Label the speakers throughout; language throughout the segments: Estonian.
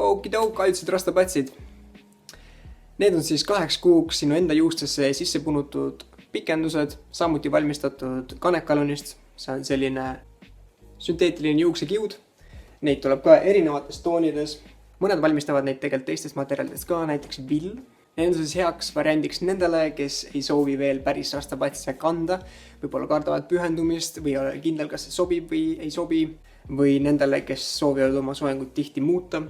Speaker 1: Okidoki, ajutiselt rastapatsid. Need on siis 2 kuuks sinu enda juustesse sisse punutud pikendused, samuti valmistatud kanekalonist. See on selline sünteetiline juuksekiud. Neid tuleb ka erinevates toonides. Mõned valmistavad neid tegelikult teistest materjalidest ka, näiteks vill. Need on siis heaks variandiks nendele, kes ei soovi veel päris rastapatse kanda, võib-olla kardavad pühendumist või ei ole kindel, kas see sobib või ei sobi, või nendele, kes soovivad oma soengut tihti muuta,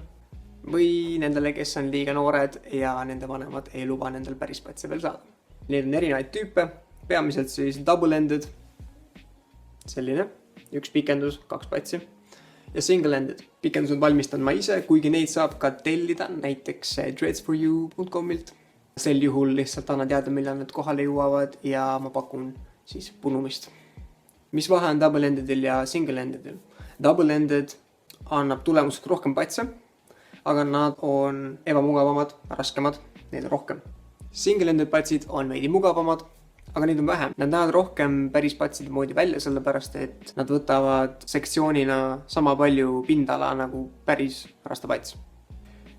Speaker 1: või nendele, kes on liiga noored ja nende vanemad ei luba nendel päris patse veel saada. Need on erinevaid tüüpe, peamiselt siis double-ended, selline, 1 pikendus, 2 patsi, ja single-ended. Pikendused valmistan ma ise, kuigi neid saab ka tellida näiteks dreads4you.comilt. Sel juhul lihtsalt anna teada, millal need kohale jõuavad ja ma pakun siis punumist. Mis vahe on double-endedil ja single-endedil? Double-ended annab tulemuseks rohkem patse, aga nad on ebamugavamad, raskemad, neid on rohkem. Single-ended patsid on veidi mugavamad, aga neid on vähem. Nad näevad rohkem päris patside moodi välja, sellepärast et nad võtavad sektsioonina sama palju pindala nagu päris rastapats.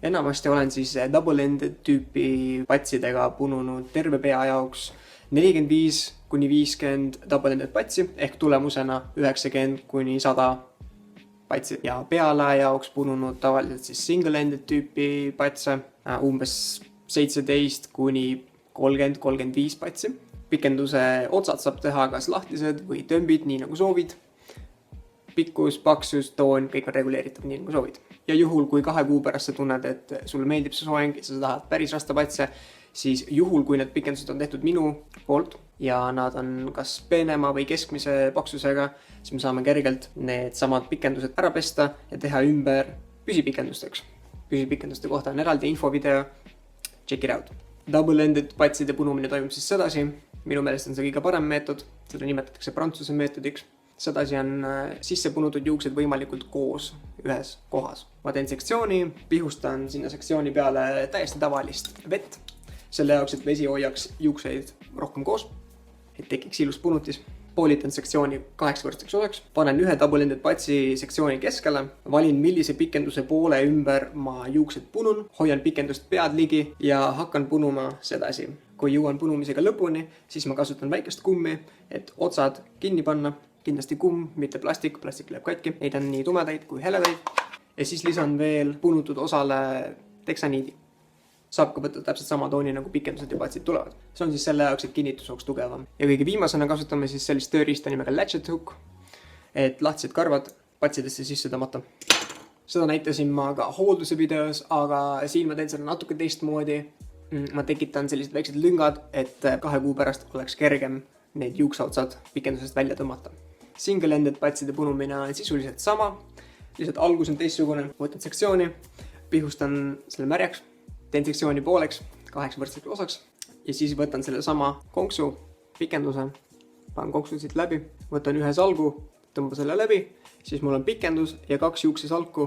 Speaker 1: Enamasti olen siis double-ended tüüpi patsidega pununud terve pea jaoks 45-50 double-ended patsi, ehk tulemusena 90-100 patsi. Ja pealae jaoks pununud tavaliselt siis single-ended tüüpi patse, umbes 17-30-35 patsi. Pikenduse otsad saab teha kas lahtised või tõmbid, nii nagu soovid. Pikkus, paksus, toon, kõik on reguleeritav, nii nagu soovid. Ja juhul, kui 2 kuu pärast sa tunned, et sulle meeldib see soeng ja sa tahad päris rastapatse, siis juhul, kui need pikendused on tehtud minu poolt ja nad on kas peenema või keskmise paksusega, siis me saame kergelt need samad pikendused ära pesta ja teha ümber püsipikendusteks. Püsipikenduste kohta on eraldi infovideo. Check it out. Double-ended patside punumine toimub siis sedasi. Minu meelest on see kõige parem meetod, seda nimetatakse prantsuse meetodiks. Sedasi on sisse punutud juuksed võimalikult koos ühes kohas. Ma teen sektsiooni, pihustan sinna sektsiooni peale täiesti tavalist vett. Selle jaoks, et vesi hoiaks juukseid rohkem koos, et tekiks ilus punutis. Poolitan sektsiooni 8-võrdseks osaks, panen 1 double-ended patsi sektsiooni keskele, valin millise pikenduse poole ümber ma juuksed punun, hoian pikendust pead ligi ja hakkan punuma sedasi. Kui jõuan punumisega lõpuni, siis ma kasutan väikest kummi, et otsad kinni panna. Kindlasti kumm, mitte plastik läheb katki. Neid on nii tumedaid kui heledaid. Ja siis lisan veel punutud osale teksaniidi. Saab ka võtta täpselt sama tooni, nagu pikendused ja patsid tulevad. See on siis selle jaoks, et kinnitus oleks tugevam. Ja kõige viimasena kasutame siis sellist tööriista nimega latchet hook, et lahtised karvad patsidesse sisse tõmmata. Seda näitasin ma ka hoolduse videos, aga siin ma teen seda natuke teistmoodi. Ma tekitan sellised väiksed lüngad, et 2 kuu pärast oleks kergem need juukseotsad pikendusest välja tõmmata. Single-ended patside punumine on sisuliselt sama, lihtsalt algus on teistsugune. Võtan sektsiooni, pihustan selle märjaks, teen sektsiooni pooleks, 8-võrdseks osaks ja siis võtan selle sama konksu pikenduse, panen konksu siit läbi, võtan 1 salgu, tõmba selle läbi, siis mul on pikendus ja 2 juukse salku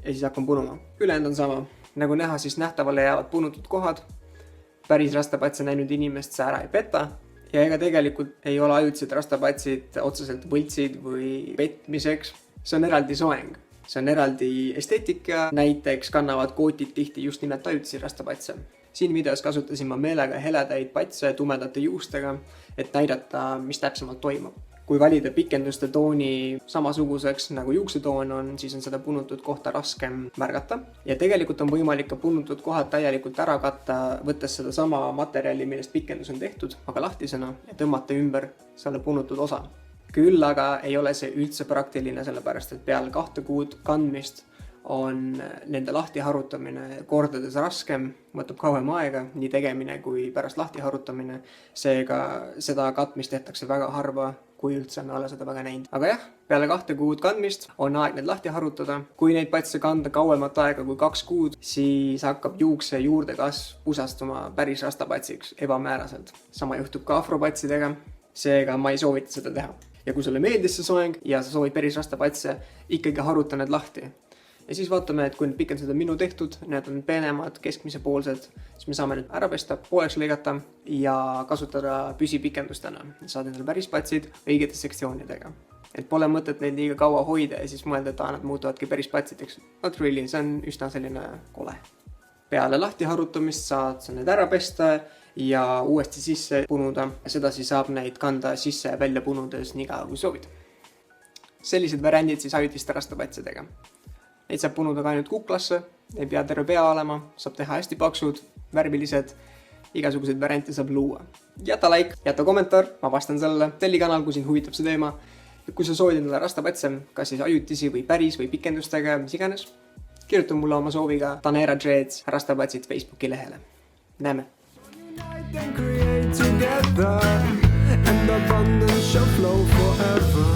Speaker 1: ja siis hakkan punuma. Ülejäänud on sama. Nagu näha, siis nähtavale jäävad punutud kohad. Päris rastapatse näinud inimest see ära ei peta ja ega tegelikult ei ole ajutised rastapatsid otseselt võltsid või petmiseks. See on eraldi soeng. See on eraldi esteetika, näiteks kannavad kootid tihti just nimelt ajutisi rastapatse. Siin videos kasutasin ma meelega heledaid patse tumedate juustega, et näidata, mis täpsemalt toimub. Kui valida pikenduste tooni samasuguseks nagu juuksetoon on, siis on seda punutud kohta raskem märgata. Ja tegelikult on võimalik ka punutud kohad täielikult ära katta, võttes seda sama materjali, millest pikendus on tehtud, aga lahtisena ja tõmmata ümber selle punutud osa. Küll aga ei ole see üldse praktiline, sellepärast et peale 2 kuud kandmist on nende lahti harutamine kordades raskem, võtab kauem aega, nii tegemine kui pärast lahti harutamine. Seega seda katmist tehtakse väga harva, kui üldse me ole seda väga näinud. Aga jah, peale 2 kuud kandmist on aeg need lahti harutada. Kui neid patse kanda kauemat aega kui 2 kuud, siis hakkab juukse juurdekasv pusastuma päris rastapatsiks ebamääraselt. Sama juhtub ka afropatsidega, seega ma ei soovita seda teha. Ja kui sulle meeldis see soeng ja sa soovid päris rastapatse, ikkagi haruta need lahti. Ja siis vaatame, et kui need pikendused on minu tehtud, need on peenemad, keskmise poolsed, siis me saame need ära pesta, pooleks lõigata ja kasutada püsipikendustena. Saad endale päris patsid õigete sektsioonidega. et pole mõtet neid liiga kaua hoida ja siis mõelda, et nad muutuvadki päris patsideks. Not really, see on üsna selline kole. Peale lahti harutamist saad sa need ära pesta ja uuesti sisse punuda. Sedasi saab neid kanda sisse ja välja punudes nii kaua kui soovid. Sellised variandid siis ajutiste rastapatsidega. Neid saab punuda ka ainult kuklasse, ei pea terve pea olema, saab teha hästi paksud, värvilised, igasuguseid variante saab luua. Jäta like, jäta kommentaar, ma vastan sellele, telli kanal, kui sind huvitab see teema. Ja kui sa soovid endale rastapatse, kas siis ajutisi või päris või pikendustega, mis iganes, kirjuta mulle oma sooviga Tanera Dreads rastapatsid Facebooki lehele. Näeme! And abundance shall flow forever.